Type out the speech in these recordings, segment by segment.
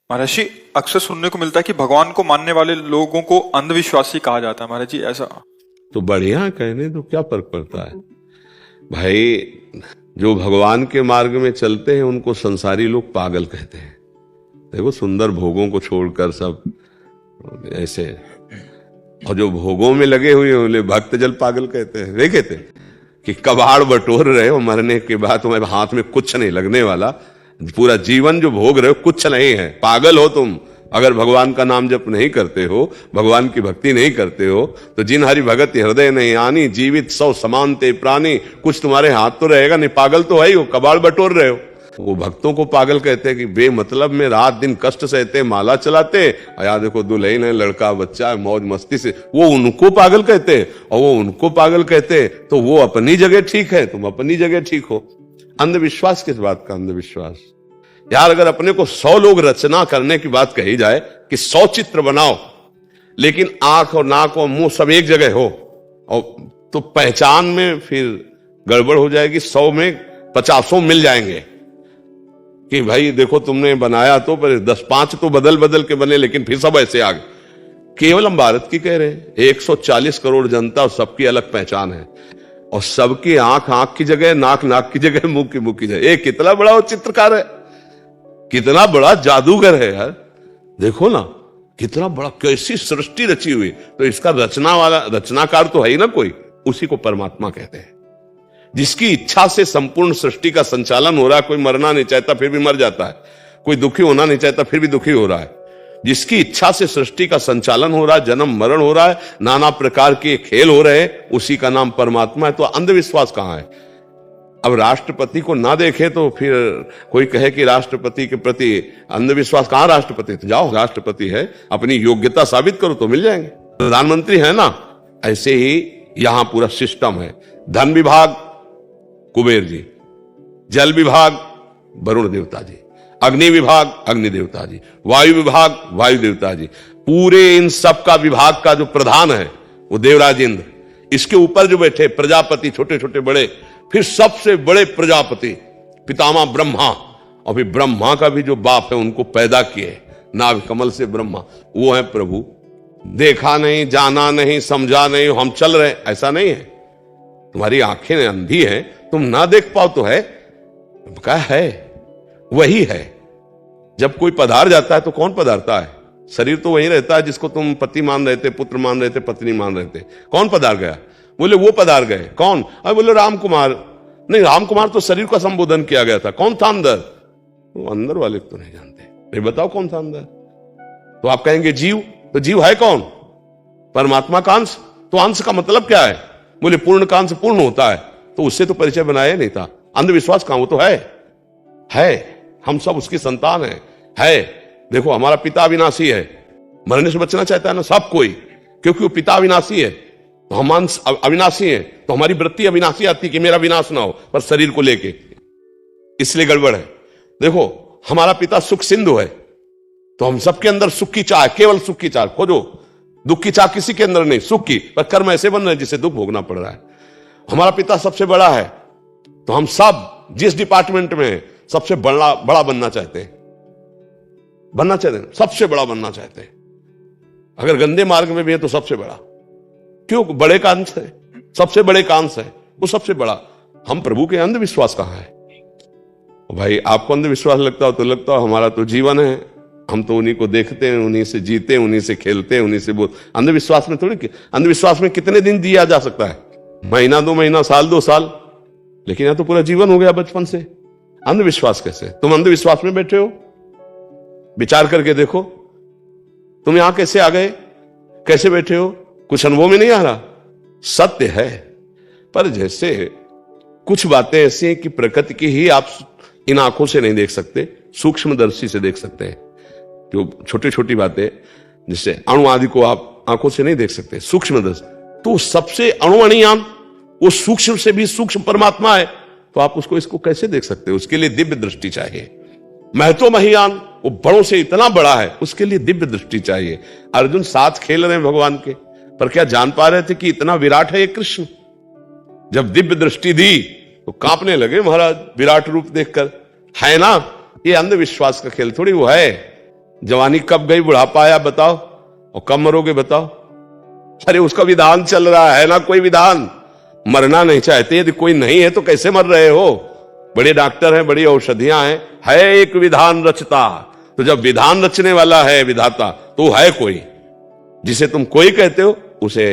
महाराज जी, अक्सर सुनने को मिलता है कि भगवान को मानने वाले लोगों को अंधविश्वासी कहा जाता है। महाराज जी, ऐसा? तो बढ़िया, कहने तो क्या फर्क पड़ता है भाई। जो भगवान के मार्ग में चलते हैं उनको संसारी लोग पागल कहते हैं। देखो, सुंदर भोगों को छोड़कर सब ऐसे, और जो भोगों में लगे हुए हैं उन्हें भक्त जल पागल कहते हैं। वे कहते हैं कि कबाड़ बटोर रहे हो, मरने के बाद तुम्हारे हाथ में कुछ नहीं लगने वाला, पूरा जीवन जो भोग रहे हो कुछ नहीं है, पागल हो तुम। अगर भगवान का नाम जप नहीं करते हो, भगवान की भक्ति नहीं करते हो, तो जिन हरि भगत हृदय नहीं आनी, जीवित सौ समानते प्राणी, कुछ तुम्हारे हाथ तो रहेगा नहीं, पागल तो है ही हो, कबाड़ बटोर रहे हो। वो भक्तों को पागल कहते हैं कि बेमतलब में रात दिन कष्ट सहते, माला चलाते, यार देखो दुल्हन है, लड़का बच्चा है, मौज मस्ती से, वो उनको पागल कहते हैं। और वो उनको पागल कहते तो वो अपनी जगह ठीक है, तुम अपनी जगह ठीक हो। अंधविश्वास किस बात का अंधविश्वास? यार, अगर अपने को 100 लोग रचना करने की बात कही जाए कि 100 चित्र बनाओ, लेकिन आंख और नाक और मुंह सब एक जगह हो, और तो पहचान में फिर गड़बड़ हो जाएगी। 100 में 50 मिल जाएंगे कि भाई देखो तुमने बनाया तो, पर 10-5 तो बदल बदल के बने, लेकिन फिर सब ऐसे आ गए। केवल हम भारत की कह रहे हैं, 140 करोड़ जनता और सबकी अलग पहचान है, और सबकी आंख आंख की जगह, नाक नाक की जगह, मुंह की जगह। एक कितना बड़ा वो चित्रकार है, कितना बड़ा जादूगर है यार। देखो ना, कितना बड़ा, कैसी सृष्टि रची हुई। तो इसका रचनाकार तो है ही ना कोई, उसी को परमात्मा कहते हैं। जिसकी इच्छा से संपूर्ण सृष्टि का संचालन हो रहा है। कोई मरना नहीं चाहता फिर भी मर जाता है, कोई दुखी होना नहीं चाहता फिर भी दुखी हो रहा है। जिसकी इच्छा से सृष्टि का संचालन हो रहा है, जन्म मरण हो रहा है, नाना प्रकार के खेल हो रहे हैं, उसी का नाम परमात्मा है। तो अंधविश्वास कहां है? अब राष्ट्रपति को ना देखे तो फिर कोई कहे कि राष्ट्रपति के प्रति अंधविश्वास। कहां राष्ट्रपति? तो जाओ, राष्ट्रपति है, अपनी योग्यता साबित करो तो मिल जाएंगे। प्रधानमंत्री है ना, ऐसे ही यहां पूरा सिस्टम है। धन विभाग कुबेर जी, जल विभाग वरुण देवता जी, अग्नि विभाग अग्नि देवता जी, वायु विभाग वायु देवता जी। पूरे इन सब का विभाग का जो प्रधान है वो देवराज इंद्र। इसके ऊपर जो बैठे प्रजापति, छोटे छोटे बड़े, फिर सबसे बड़े प्रजापति पितामह ब्रह्मा, और फिर ब्रह्मा का भी जो बाप है उनको पैदा किए, नाभ कमल से ब्रह्मा, वो है प्रभु। देखा नहीं, जाना नहीं, समझा नहीं, हम चल रहे, ऐसा नहीं है। तुम्हारी आंखें अंधी हैं, तुम ना देख पाओ तो है, क्या है? वही है। जब कोई पधार जाता है तो कौन पधारता है? शरीर तो वही रहता है जिसको तुम पति मान रहे थे, पुत्र मान रहे थे, पत्नी मान रहे थे। कौन पधार गया? बोले वो पधार गए। कौन? अरे बोले राम कुमार। नहीं, राम कुमार तो शरीर का संबोधन किया गया था। कौन था अंदर? वो अंदर वाले तो नहीं जानते। नहीं बताओ कौन था अंदर? तो आप कहेंगे जीव। तो जीव है कौन? परमात्मा का अंश। तो अंश का मतलब क्या है? बोले पूर्ण का अंश पूर्ण होता है, तो उससे तो परिचय बनाया नहीं था। अंधविश्वास कहां? वो तो है। हम सब उसकी संतान है। देखो, हमारा पिता अविनाशी है, मरने से बचना चाहता है ना सब कोई, क्योंकि वो पिता अविनाशी है। तो हम अंश अविनाशी हैं, तो हमारी वृत्ति अविनाशी आती कि मेरा विनाश ना हो, पर शरीर को लेके, इसलिए गड़बड़ है। देखो, हमारा पिता सुख सिंधु है, तो हम सबके अंदर सुख की चाह, केवल सुख की चाह खोजो। दुख की चाह किसी के अंदर नहीं, सुख की, पर कर्म ऐसे बन रहे हैं जिससे दुख भोगना पड़ रहा है। हमारा पिता सबसे बड़ा है, तो हम सब जिस डिपार्टमेंट में सबसे बड़ा बनना चाहते हैं, सबसे बड़ा बनना चाहते हैं। अगर गंदे मार्ग में भी है तो सबसे बड़ा, क्यों? बड़े का अंश है, सबसे बड़े का अंश है, वो सबसे बड़ा। हम प्रभु के अंधविश्वास कहां है? भाई, आपको अंधविश्वास लगता हो तो लगता हो, हमारा तो जीवन है, हम तो उन्हीं को देखते हैं, उन्हीं से जीते हैं, उन्हीं से खेलते हैं, उन्हीं से बोल। अंधविश्वास में थोड़ी, अंधविश्वास में कितने दिन जिया जा सकता है? महीना 2 महीना, साल 2 साल, लेकिन यहां तो पूरा जीवन हो गया बचपन से। अंधविश्वास कैसे? तुम अंधविश्वास में बैठे हो? विचार करके देखो, तुम यहां कैसे आ गए, कैसे बैठे हो? कुछ अनुभव में नहीं आ रहा? सत्य है, पर जैसे कुछ बातें ऐसी हैं कि प्रकृति की ही आप इन आंखों से नहीं देख सकते, सूक्ष्मदर्शी से देख सकते हैं। जो छोटी छोटी बातें, जिससे अणु आदि को आप आंखों से नहीं देख सकते, सूक्ष्मदर्शी। तो सबसे अणुअणियान, वो सूक्ष्म से भी सूक्ष्म परमात्मा है, तो आप उसको इसको कैसे देख सकते हो? उसके लिए दिव्य दृष्टि चाहिए। महतो महियान, वो बड़ों से इतना बड़ा है, उसके लिए दिव्य दृष्टि चाहिए। अर्जुन साथ खेल रहे हैं भगवान के, पर क्या जान पा रहे थे कि इतना विराट है ये कृष्ण? जब दिव्य दृष्टि दी तो कांपने लगे महाराज, विराट रूप देखकर। है ना, ये अंधविश्वास का खेल थोड़ी वो है। जवानी कब गई, बुढ़ापा आया बताओ, और कब मरोगे बताओ। अरे उसका विधान चल रहा है ना, कोई विधान। मरना नहीं चाहते, यदि कोई नहीं है तो कैसे मर रहे हो? बड़े डॉक्टर हैं, बड़ी औषधियां हैं, है एक विधान रचता। तो जब विधान रचने वाला है विधाता, तो है कोई। जिसे तुम कोई कहते हो उसे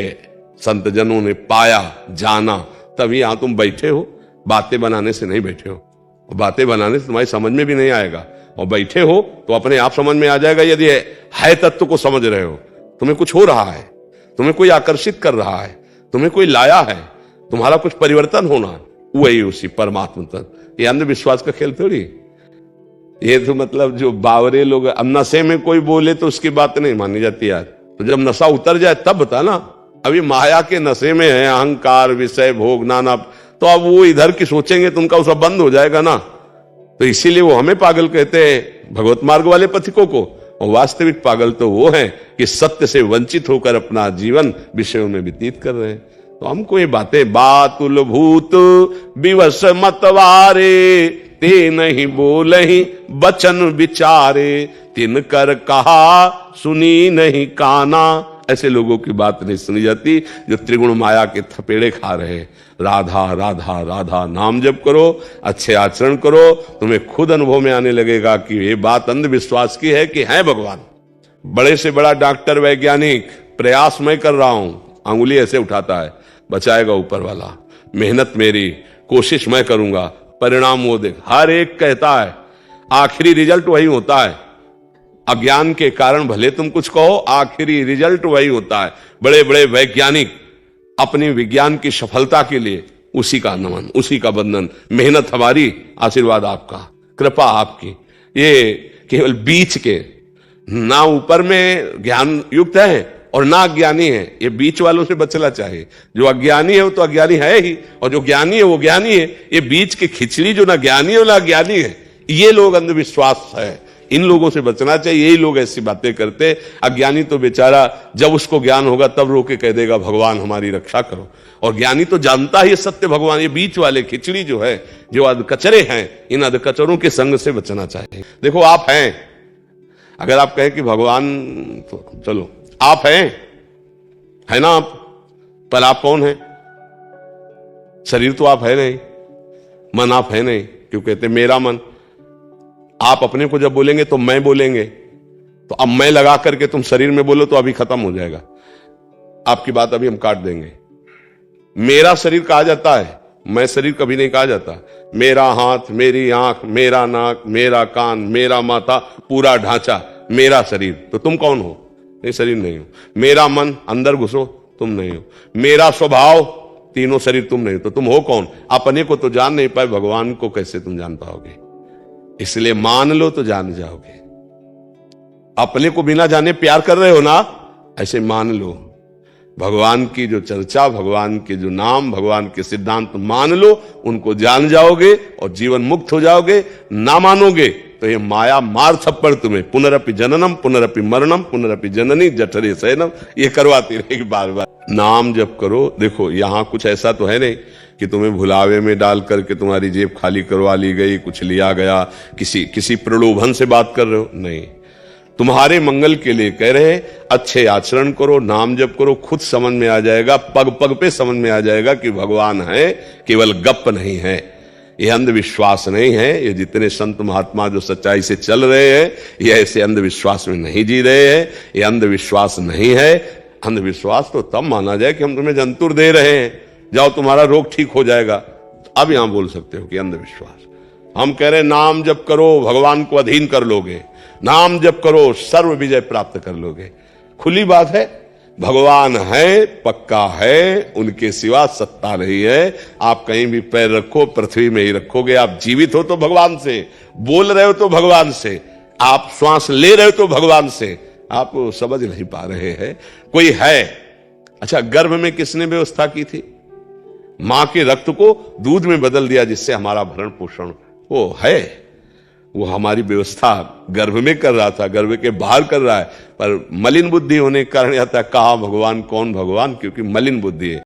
संत जनों ने पाया, जाना, तभी यहां तुम बैठे हो। बातें बनाने से नहीं बैठे हो, और बातें बनाने से तुम्हारी समझ में भी नहीं आएगा। और बैठे हो तो अपने आप समझ में आ जाएगा, यदि है तत्व को समझ रहे हो। तुम्हें कुछ हो रहा है, तुम्हें कोई आकर्षित कर रहा है, तुम्हें कोई लाया है, तुम्हारा कुछ परिवर्तन होना है, वही उसी परमात्मा तक। ये अंधविश्वास का खेल थोड़ी। ये तो मतलब जो बावरे लोग, अब नशे में कोई बोले तो उसकी बात नहीं मानी जाती यार। तो जब नशा उतर जाए तब बता ना। अभी माया के नशे में है, अहंकार, विषय, भोग, नाना, तो अब वो इधर की सोचेंगे तो उनका सब बंद हो जाएगा ना। तो इसीलिए वो हमें पागल कहते हैं, भगवत मार्ग वाले पथिकों को। और वास्तविक पागल तो वो हैं कि सत्य से वंचित होकर अपना जीवन विषयों में व्यतीत कर रहे हैं। तो हमको ये बातें, बातुल भूत विवश मतवारे, ते नहीं बोलहि बचन विचारे, तिन कर कहा सुनी नहीं काना। ऐसे लोगों की बात नहीं सुनी जाती जो त्रिगुण माया के थपेड़े खा रहे। राधा राधा राधा नाम जप करो, अच्छे आचरण करो, तुम्हें खुद अनुभव में आने लगेगा कि ये बात अंधविश्वास की है कि है भगवान। बड़े से बड़ा डॉक्टर, वैज्ञानिक, प्रयास मैं कर रहा हूं, अंगुली ऐसे उठाता है, बचाएगा ऊपर वाला, मेहनत मेरी, कोशिश मैं करूंगा, परिणाम वो देख। हर एक कहता है, आखिरी रिजल्ट वही होता है। अज्ञान के कारण भले तुम कुछ कहो, आखिरी रिजल्ट वही होता है। बड़े बड़े वैज्ञानिक अपनी विज्ञान की सफलता के लिए उसी का नमन, उसी का बंधन। मेहनत हमारी, आशीर्वाद आपका, कृपा आपकी। ये केवल बीच के, ना ऊपर में ज्ञान युक्त है और ना अज्ञानी है, ये बीच वालों से बचना चाहिए। जो अज्ञानी है वो तो अज्ञानी है ही, और जो ज्ञानी है वो ज्ञानी है। ये बीच की खिचड़ी जो ना ज्ञानी है ना अज्ञानी है, ये लोग अंधविश्वास है। इन लोगों से बचना चाहिए। यही लोग ऐसी बातें करते। अज्ञानी तो बेचारा जब उसको ज्ञान होगा तब रोके कह देगा भगवान हमारी रक्षा करो। और ज्ञानी तो जानता ही सत्य भगवान। ये बीच वाले खिचड़ी जो है, जो अधकचरे हैं, इन अधकचरों के संग से बचना चाहिए। देखो आप हैं, अगर आप कहें कि भगवान, तो चलो आप हैं, है ना आप, पर आप कौन है? शरीर तो आप है नहीं, मन आप है नहीं। क्यों कहते मेरा मन? आप अपने को जब बोलेंगे तो मैं बोलेंगे, तो अब मैं लगा करके तुम शरीर में बोलो तो अभी खत्म हो जाएगा। आपकी बात अभी हम काट देंगे। मेरा शरीर कहा जाता है, मैं शरीर कभी नहीं कहा जाता। मेरा हाथ, मेरी आंख, मेरा नाक, मेरा कान, मेरा माथा, पूरा ढांचा मेरा शरीर। तो तुम कौन हो? ये शरीर नहीं हो। मेरा मन, अंदर घुसो, तुम नहीं हो। मेरा स्वभाव, तीनों शरीर तुम नहीं हो। तो तुम हो कौन? अपने को तो जान नहीं पाए, भगवान को कैसे तुम जान पाओगे? इसलिए मान लो तो जान जाओगे। अपने को बिना जाने प्यार कर रहे हो ना, ऐसे मान लो। भगवान की जो चर्चा, भगवान के जो नाम, भगवान के सिद्धांत मान लो, उनको जान जाओगे और जीवन मुक्त हो जाओगे। ना मानोगे तो ये माया मार थप्पड़ तुम्हें, पुनरपि जननम पुनरपि मरणम पुनरपि जननी जठरे शयनम, ये करवाती रहेगी बार बार। नाम जप करो। देखो यहां कुछ ऐसा तो है नहीं कि तुम्हें भुलावे में डाल करके तुम्हारी जेब खाली करवा ली गई, कुछ लिया गया, किसी प्रलोभन से बात कर रहे हो, नहीं। तुम्हारे मंगल के लिए कह रहे हैं, अच्छे आचरण करो, नाम जप करो, खुद समझ में आ जाएगा, पग पग पे समझ में आ जाएगा कि भगवान है, केवल गप नहीं है। ये अंधविश्वास नहीं है। ये जितने संत महात्मा जो सच्चाई से चल रहे हैं, ये ऐसे अंधविश्वास में नहीं जी रहे हैं। ये अंधविश्वास नहीं है। अंधविश्वास तो तब माना जाए कि हम तुम्हें जंतुर दे रहे हैं, जाओ तुम्हारा रोग ठीक हो जाएगा, अब यहां बोल सकते हो कि अंधविश्वास। हम कह रहे हैं नाम जप करो, भगवान को अधीन कर लोगे। नाम जप करो, सर्व विजय प्राप्त कर लोगे। खुली बात है, भगवान है, पक्का है, उनके सिवा सत्ता नहीं है। आप कहीं भी पैर रखो, पृथ्वी में ही रखोगे। आप जीवित हो तो भगवान से, बोल रहे हो तो भगवान से, आप श्वास ले रहे हो तो भगवान से। आप समझ नहीं पा रहे हैं। कोई है। अच्छा, गर्भ में किसने व्यवस्था की थी? मां के रक्त को दूध में बदल दिया, जिससे हमारा भरण पोषण वो है। वो हमारी व्यवस्था गर्भ में कर रहा था, गर्भ के बाहर कर रहा है। पर मलिन बुद्धि होने के कारण आता है, कहा भगवान, कौन भगवान, क्योंकि मलिन बुद्धि है।